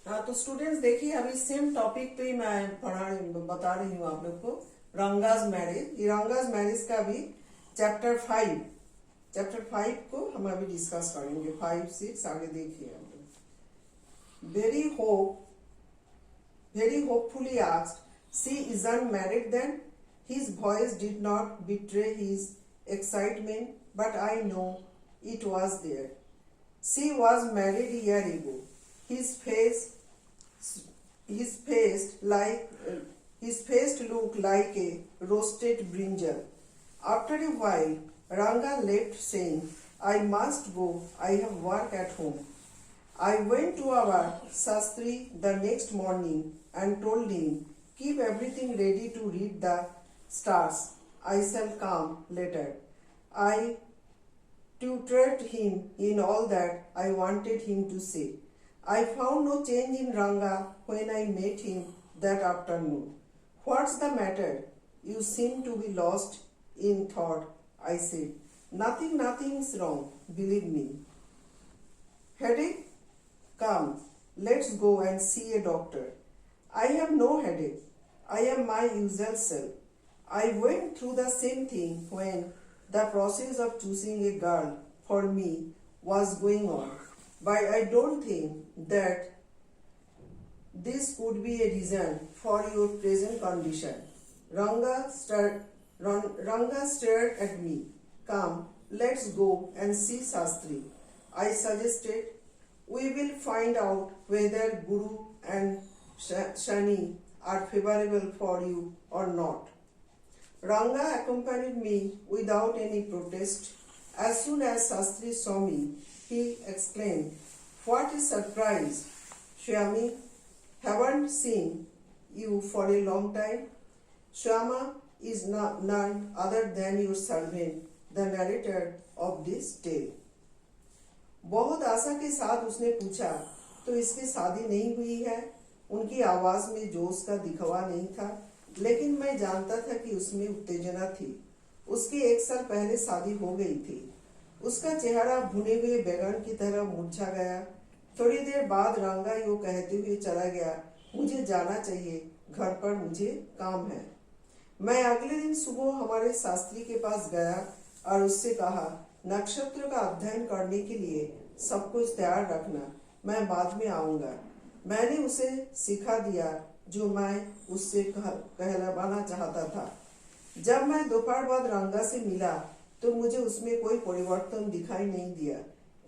हाँ तो स्टूडेंट्स देखिए अभी सेम टॉपिक पे मैं बता रही हूँ आप लोग को। रंगाज मैरिज, ये रंगाज मैरिज का भी चैप्टर 5 को हम अभी डिस्कस करेंगे। 5 6 आगे देखिए आप लोग। Very hopefully asked, she isn't married then? His voice did not betray his excitement, but I know it was there. She was married a year ago. His face his face like his face looked like a roasted brinjal. After a while, Ranga left saying, I must go, I have work at home. I went to our Sastri the next morning and told him, keep everything ready to read the stars. I shall come later. I tutored him in all that I wanted him to say. I found no change in Ranga when I met him that afternoon. What's the matter? You seem to be lost in thought, I said. Nothing's wrong, believe me. Headache? Come, let's go and see a doctor. I have no headache. I am my usual self. I went through the same thing when the process of choosing a girl for me was going on. But I don't think that this could be a reason for your present condition. Ranga stared at me. Come, let's go and see Sastri. I suggested. We will find out whether Guru and Shani are favorable for you or not. Ranga accompanied me without any protest. As soon as Sastri saw me, he exclaimed, What a surprise! Shyami, haven't seen you for a long time. Shyama is none other than your servant, the narrator of this tale. बहुत आशा के साथ उसने पूछा, तो इसकी शादी नहीं हुई है? उनकी आवाज में जोश का दिखवा नहीं था, लेकिन मैं जानता था कि उसमें उत्तेजना थी। उसकी 1 साल पहले शादी हो गई थी। उसका चेहरा भुने हुए बैगन की तरह मुरझा गया। थोड़ी देर बाद रंगा यो कहते हुए चला गया, मुझे जाना चाहिए, घर पर मुझे काम है। मैं अगले दिन सुबह हमारे शास्त्री के पास गया और उससे कहा, नक्षत्र का अध्ययन करने के लिए सब कुछ तैयार रखना, मैं बाद में आऊंगा। मैंने उसे सिखा दिया जो मैं उससे कहलवाना चाहता था। जब मैं दोपहर बाद रंगा से मिला तो मुझे उसमें कोई परिवर्तन दिखाई नहीं दिया।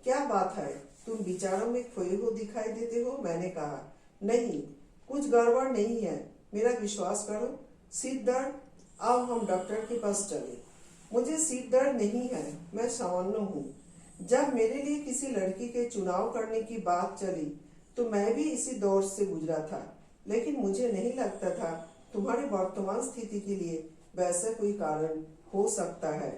क्या बात है, तुम विचारों में खोए हो दिखाई देते हो? मैंने कहा। नहीं, कुछ गड़बड़ नहीं है, मेरा विश्वास करो। सिर दर्द? आओ हम डॉक्टर के पास चले। मुझे सिर दर्द नहीं है, मैं सामान्य हूँ। जब मेरे लिए किसी लड़की के चुनाव करने की बात चली तो मैं भी इसी दौर से गुजरा था, लेकिन मुझे नहीं लगता था तुम्हारी वर्तमान स्थिति के लिए वैसा कोई कारण हो सकता है।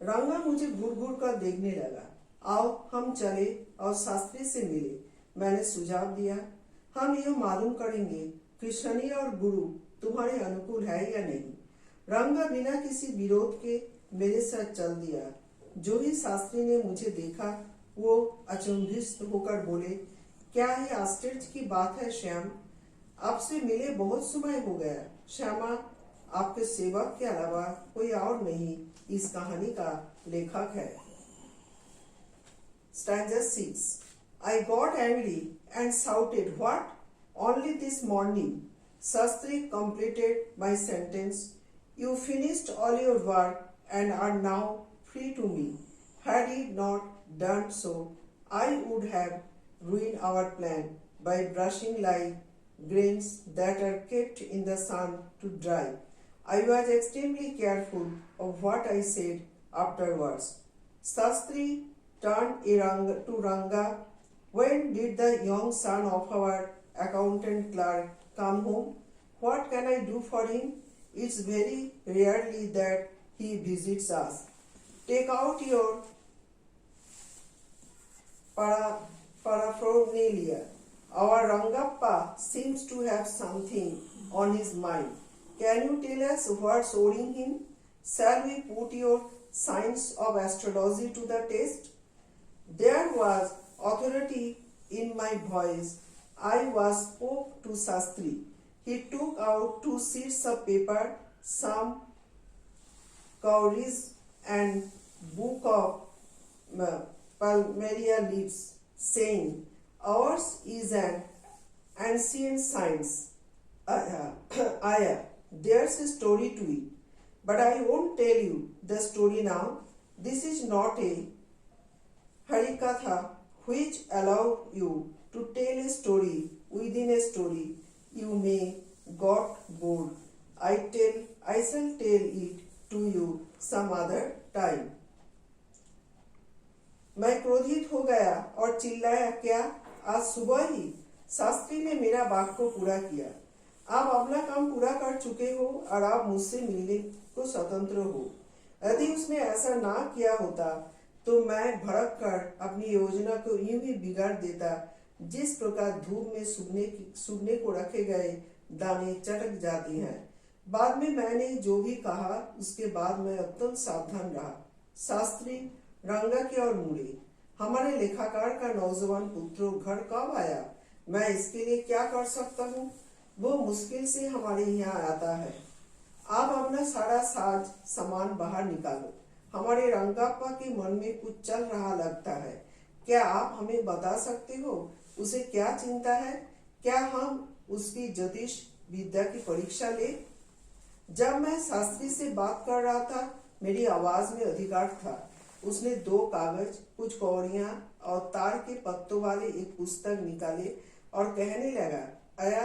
रंगा मुझे घूर घूर कर देखने लगा। आओ हम चले और शास्त्री से मिले, मैंने सुझाव दिया। हम यह मालूम करेंगे कि शनि और गुरु तुम्हारे अनुकूल है या नहीं। रंगा बिना किसी विरोध के मेरे साथ चल दिया। जो ही शास्त्री ने मुझे देखा वो अचंभित होकर बोले, क्या ये आश्चर्य की बात है श्याम? आपसे मिले बहुत समय हो गया। श्यामा आपके सेवक के अलावा कोई और नहीं इस कहानी का लेखक है। Stanza 6. I got angry and shouted, What? Only this morning. Sastri completed my sentence. You finished all your work and are now free to me. Had he not done so, I would have ruined our plan by brushing like grains that are kept in the sun to dry. I was extremely careful of what I said afterwards. Sastri turned to Ranga. When did the young son of our accountant clerk come home? What can I do for him? It's very rarely that he visits us. Take out your paraphernalia. Our Rangappa seems to have something on his mind. Can you tell us what's worrying him? Shall we put your science of astrology to the test? There was authority in my voice. I was spoke to Shastri. He took out 2 sheets of paper, some cowries and book of palmaria leaves, saying, "Ours is an ancient science. Aya, there's a story to it. But I won't tell you the story now. This is not a Harikatha which allow you to tell a story within a story. You may got bored. I shall tell it to you some other time." मैं क्रोधित हो गया और चिल्लाया, "क्या आज सुबह ही?" शास्त्री ने मेरा वाक्य को पूरा किया। "आप अपना काम पूरा कर चुके हो और आप मुझसे मिलने को स्वतंत्र हो। यदि उसने ऐसा ना किया होता तो मैं भड़क कर अपनी योजना को यूं ही बिगाड़ देता, जिस प्रकार धूप में सूखने को रखे गए दाने चटक जाती हैं। बाद में मैंने जो भी कहा उसके बाद मैं अत्यंत सावधान रहा। शास्त्री रंगा की ओर मुड़े। "हमारे लेखाकार का नौजवान पुत्र घर कब आया? मैं इसके लिए क्या कर सकता हूँ? वो मुश्किल से हमारे यहाँ आता है। आप अपना सारा साज सामान बाहर निकालो। हमारे रंगाप्पा के मन में कुछ चल रहा लगता है। क्या आप हमें बता सकते हो उसे क्या चिंता है? क्या हम उसकी ज्योतिष विद्या की परीक्षा ले?" जब मैं शास्त्री से बात कर रहा था, मेरी आवाज में अधिकार था। उसने 2 कागज, कुछ कौड़ियां और तार के पत्तों वाले एक पुस्तक निकाले और कहने लगा, "आया,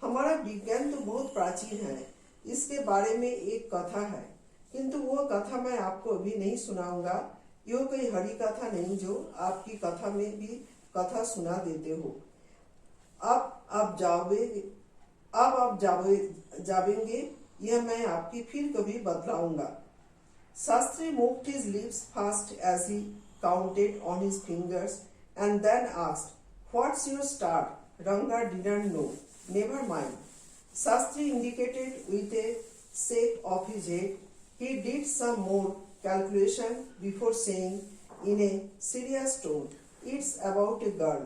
हमारा विज्ञान तो बहुत प्राचीन है। इसके बारे में एक कथा है, किंतु वो कथा मैं आपको अभी नहीं सुनाऊंगा। यो कोई हरी कथा नहीं जो आपकी कथा में भी कथा सुना देते हो। अब आप जावेंगे, यह मैं आपकी फिर कभी बतलाऊंगा." Shastri moved his lips fast as he counted on his fingers and then asked, "What's your star?" Ranga didn't know. "Never mind." Shastri indicated with a shake of his head. He did some more calculation before saying in a serious tone, "It's about a girl."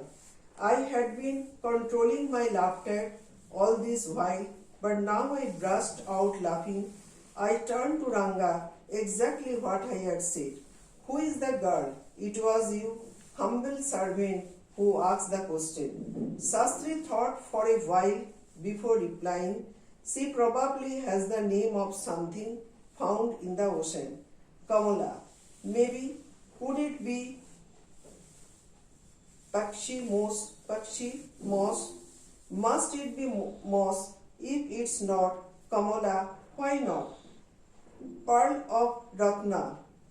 I had been controlling my laughter all this while, but now I burst out laughing. I turned to Ranga, exactly what I had said. "Who is the girl?" "It was you, humble servant, who asked the question." Shastri thought for a while before replying. "She probably has the name of something found in the ocean. Kamala. Maybe. Could it be Pakshi moss? Must it be moss? If it's not Kamala, why not? Pearl of Ratna,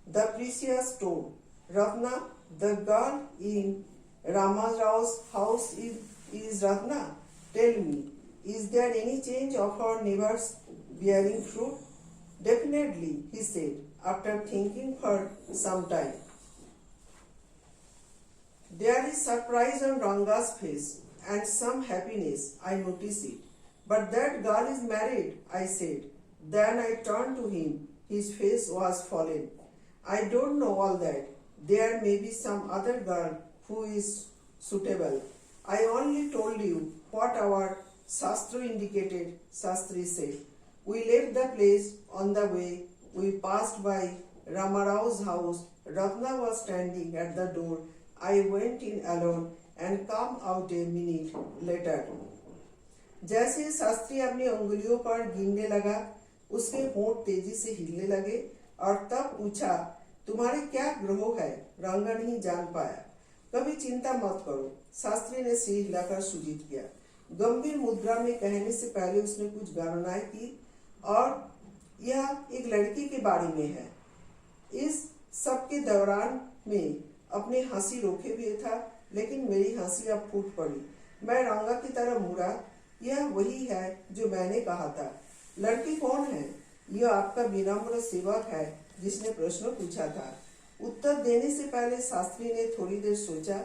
the precious stone. Ratna, the girl in Rama's house is Ratna. Tell me, is there any change of her neighbors bearing fruit?" "Definitely," he said, after thinking for some time. There is surprise on Ranga's face and some happiness. I notice it. "But that girl is married," I said. Then I turned to him. His face was fallen. "I don't know all that. There may be some other girl who is suitable. I only told you what our Shastra indicated," Shastri said. "We left the place. On the way, we passed by Ramarao's house. Ratna was standing at the door. I went in alone and come out a minute later." जैसे शास्त्री अपनी उंगलियों पर गिनने लगा, उसके होंठ तेजी से हिलने लगे और तब पूछा, "तुम्हारे क्या ग्रह है?" रंगा नहीं जान पाया। "कभी चिंता मत करो," शास्त्री ने सिर हिलाकर सूचित किया। गंभीर मुद्रा में कहने से पहले उसने कुछ गणनाएं की और यह एक लड़की के बारे में है। इस सब के दौरान में अपने हंसी रोके हुए था, लेकिन मेरी हंसी अब फूट पड़ी। मैं रंगा की तरफ मुड़ा। "यह वही है जो मैंने कहा था। लड़की कौन है?" "यह आपका विनम्र सेवक है जिसने प्रश्न पूछा था।" उत्तर देने से पहले शास्त्री ने थोड़ी देर सोचा।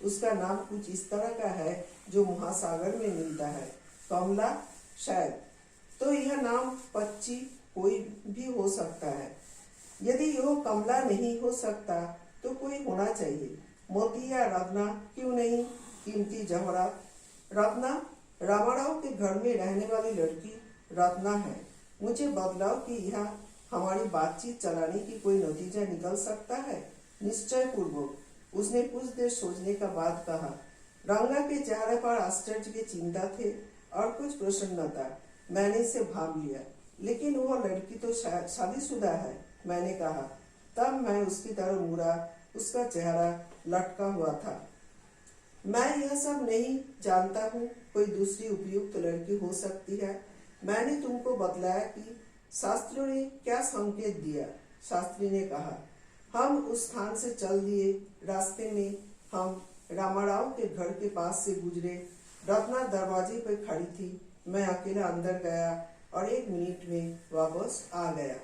"उसका नाम कुछ इस तरह का है जो महासागर में मिलता है। कमला शायद। तो यह नाम पच्ची कोई भी हो सकता है। यदि यह कमला नहीं हो सकता तो कोई होना चाहिए। मोती या रत्ना क्यों नहीं? कीमती जवाहरात। रत्ना? रामाराव के घर में रहने वाली लड़की रत्ना है। मुझे बदलाव कि यह हमारी बातचीत चलाने की कोई नतीजा निकल सकता है। निश्चय पूर्वक उसने कुछ देर सोचने का बाद कहा। रंगा के चेहरे पर आश्चर्य के चिंता थे और कुछ प्रसन्नता। मैंने इसे भांप लिया, लेकिन वह लड़की तो शादीशुदा है, मैंने कहा। तब मैं उसकी तरफ मुड़ा। उसका चेहरा लटका हुआ था। मैं यह सब नहीं जानता हूँ। कोई दूसरी उपयुक्त लड़की हो सकती है। मैंने तुमको बतलाया कि शास्त्रियों ने क्या संकेत दिया। शास्त्री ने कहा। हम उस स्थान से चल दिए। रास्ते में हम रामाराव के घर के पास से गुजरे। रत्ना दरवाजे पर खड़ी थी। मैं अकेला अंदर गया और 1 मिनट में वापस आ गया।